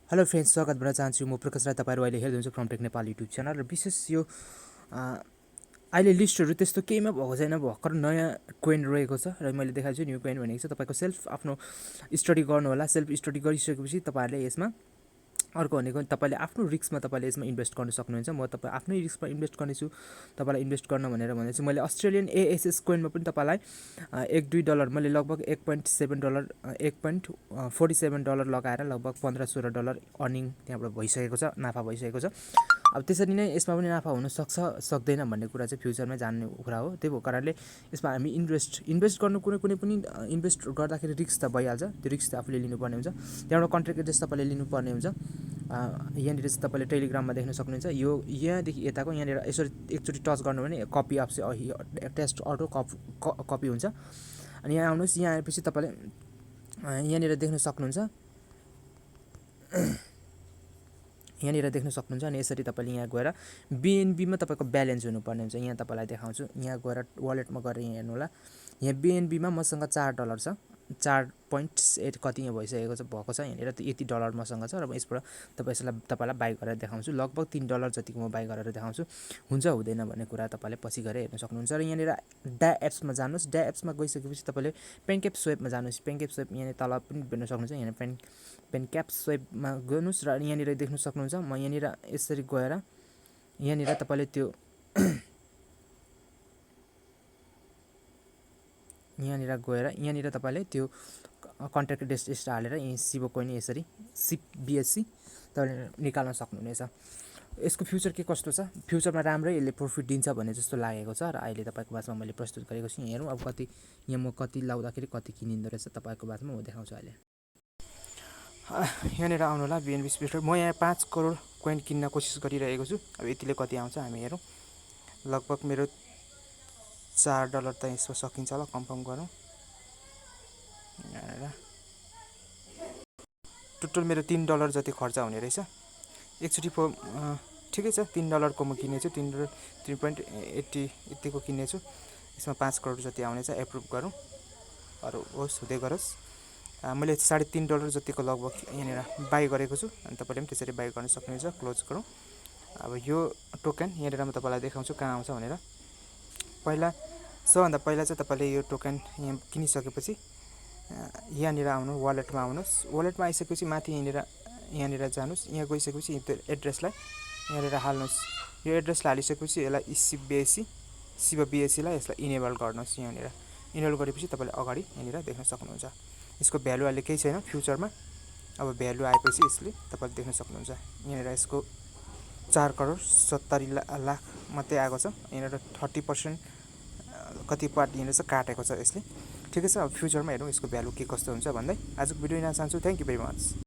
Hello friends, स्वागत गर्न चाहन्छु। म प्रकाश राई। तपाईँहरू अहिले हेर्दै हुनुहुन्छ फ्रमटेक नेपाल युट्युब च्यानल। र विशेष यो अहिले लिस्टहरू त्यस्तो केहीमा भएको छैन। भर्खर नयाँ कोइन रहेको छ र मैले देखाएको छु न्यू कोइन भनेको छ। तपाईँको सेल्फ आफ्नो स्टडी गर्नु होला। सेल्फ स्टडी गरिसकेपछि तपाईँहरूले यसमा अर्को भनेको तपाईँले आफ्नो रिस्कमा तपाईँले यसमा इन्भेस्ट गर्न सक्नुहुन्छ। म तपाईँ आफ्नै रिस्कमा इन्भेस्ट गर्नेछु, तपाईँलाई इन्भेस्ट गर्न भनेर भनेछु। मैले अस्ट्रेलियन एएसएस कोइनमा पनि तपाईँलाई $1-2 मैले लगभग $1.47 लगाएर लगभग $15-16 अर्निङ त्यहाँबाट भइसकेको छ, नाफा भइसकेको छ। अब त्यसरी नै यसमा पनि नाफा हुनसक्छ सक्दैन भन्ने कुरा चाहिँ फ्युचरमा जान्ने कुरा हो। त्यही भएको कारणले यसमा हामी इन्भेस्ट गर्नु कुनै पनि इन्भेस्ट गर्दाखेरि रिस्क त भइहाल्छ। त्यो रिस्क त आफूले लिनुपर्ने हुन्छ। त्यहाँबाट कन्ट्र्याक्ट एड्रेस तपाईँले लिनुपर्ने हुन्छ। यहाँनिर चाहिँ तपाईँले टेलिग्राममा देख्न सक्नुहुन्छ। यो यहाँदेखि यताको यहाँनिर यसरी एकचोटि टच गर्नु भने copy apps test auto copy हुन्छ। अनि यहाँ आउनुहोस्। यहाँ आएपछि तपाईँले यहाँनिर देख्न सक्नुहुन्छ। अनि यसरी तपाईँले यहाँ गएर बिएनबीमा तपाईँको ब्यालेन्स हुनुपर्ने हुन्छ। यहाँ तपाईँलाई देखाउँछु। यहाँ गएर वालेटमा गएर यहाँ हेर्नु होला। यहाँ बिएनबीमा मसँग $4 छ। 4.8 कति यहाँ भइसकेको छ भएको छ। यहाँनिर यति डलर मसँग छ र यसबाट तपाईँलाई बाई गरेर देखाउँछु। लगभग $3 जतिको म बाई गरेर देखाउँछु। हुन्छ हुँदैन भन्ने कुरा तपाईँले पछि गएर हेर्न सक्नुहुन्छ। र यहाँनिर डा एप्समा जानुहोस्। डा एप्समा गइसकेपछि तपाईँले पेनक्याप स्वेपमा जानुहोस्। पेनक्याप स्वेप यहाँनिर तल पनि भेट्न सक्नुहुन्छ। यहाँ पेनक्याप स्वेपमा गइनुहोस् र यहाँनिर देख्न सक्नुहुन्छ। म यहाँनिर यसरी गएर यहाँनिर तपाईँले त्यो यहाँनिर तपाईँले त्यो कन्ट्र्याक्ट एड्रेस हालेर यहीँ सिबो कोइन यसरी सिप बीएससी तपाईँले निकाल्न सक्नुहुनेछ। यसको फ्युचर के कस्तो छ? फ्युचरमा राम्रै यसले प्रफिट दिन्छ भन्ने जस्तो लागेको छ। र अहिले तपाईँको बासमा मैले प्रस्तुत गरेको छु। हेरौँ अब यहाँ म कति लाउँदाखेरि कति किनिँदो रहेछ तपाईँको बासमा म देखाउँछु अहिले। यहाँनिर आउनु होला बिएनबी स्पेक्टर। म यहाँ 5 करोड कोइन किन्न कोसिस गरिरहेको छु। अब यतिले कति आउँछ हामी हेरौँ। लगभग मेरो $4 त यसमा सकिन्छ होला। कन्फर्म गरौँ। टोटल मेरो $3 जति खर्च हुने रहेछ। एकचोटि ठिकै छ। $3 को म किनेछु। $3.80 यतिको किनेछु। यसमा 5 करोड जति आउनेछ। एप्रुभ गरौँ। अरू होस् हुँदै गरोस्। मैले $3.5 जतिको लगभग यहाँनिर बाई गरेको छु। अनि तपाईँले पनि त्यसरी बाई गर्न सक्नुहुन्छ। क्लोज गरौँ। अब यो टोकन यहाँनिर म तपाईँलाई देखाउँछु कहाँ आउँछ भनेर। सबभन्दा पहिला चाहिँ तपाईँले यो टोकन यहाँ किनिसकेपछि यहाँनिर आउनु, वालेटमा आउनुहोस्। वालेटमा आइसकेपछि माथि यहाँनिर जानुहोस्। यहाँ गइसकेपछि त्यो एड्रेसलाई यहाँनिर हाल्नुहोस्। यो एड्रेसलाई हालिसकेपछि यसलाई शिबा बीएससीलाई यसलाई इनेबल गर्नुहोस्। यहाँनिर इनेबल गरेपछि तपाईँले अगाडि यहाँनिर देख्न सक्नुहुन्छ। यसको भ्यालु अहिले केही छैन फ्युचरमा। अब भ्यालु आएपछि यसले तपाईँले देख्न सक्नुहुन्छ। यहाँनिर यसको 4,70,00,000 मात्रै आएको छ। यहाँनिर 30% कति पार्ट यहाँनिर चाहिँ काटेको छ यसले। ठिकै छ। अब फ्युचरमा हेरौँ यसको भ्यालु के कस्तो हुन्छ भन्दै आजको भिडियो यहाँ चाहन्छु। Thank you very much.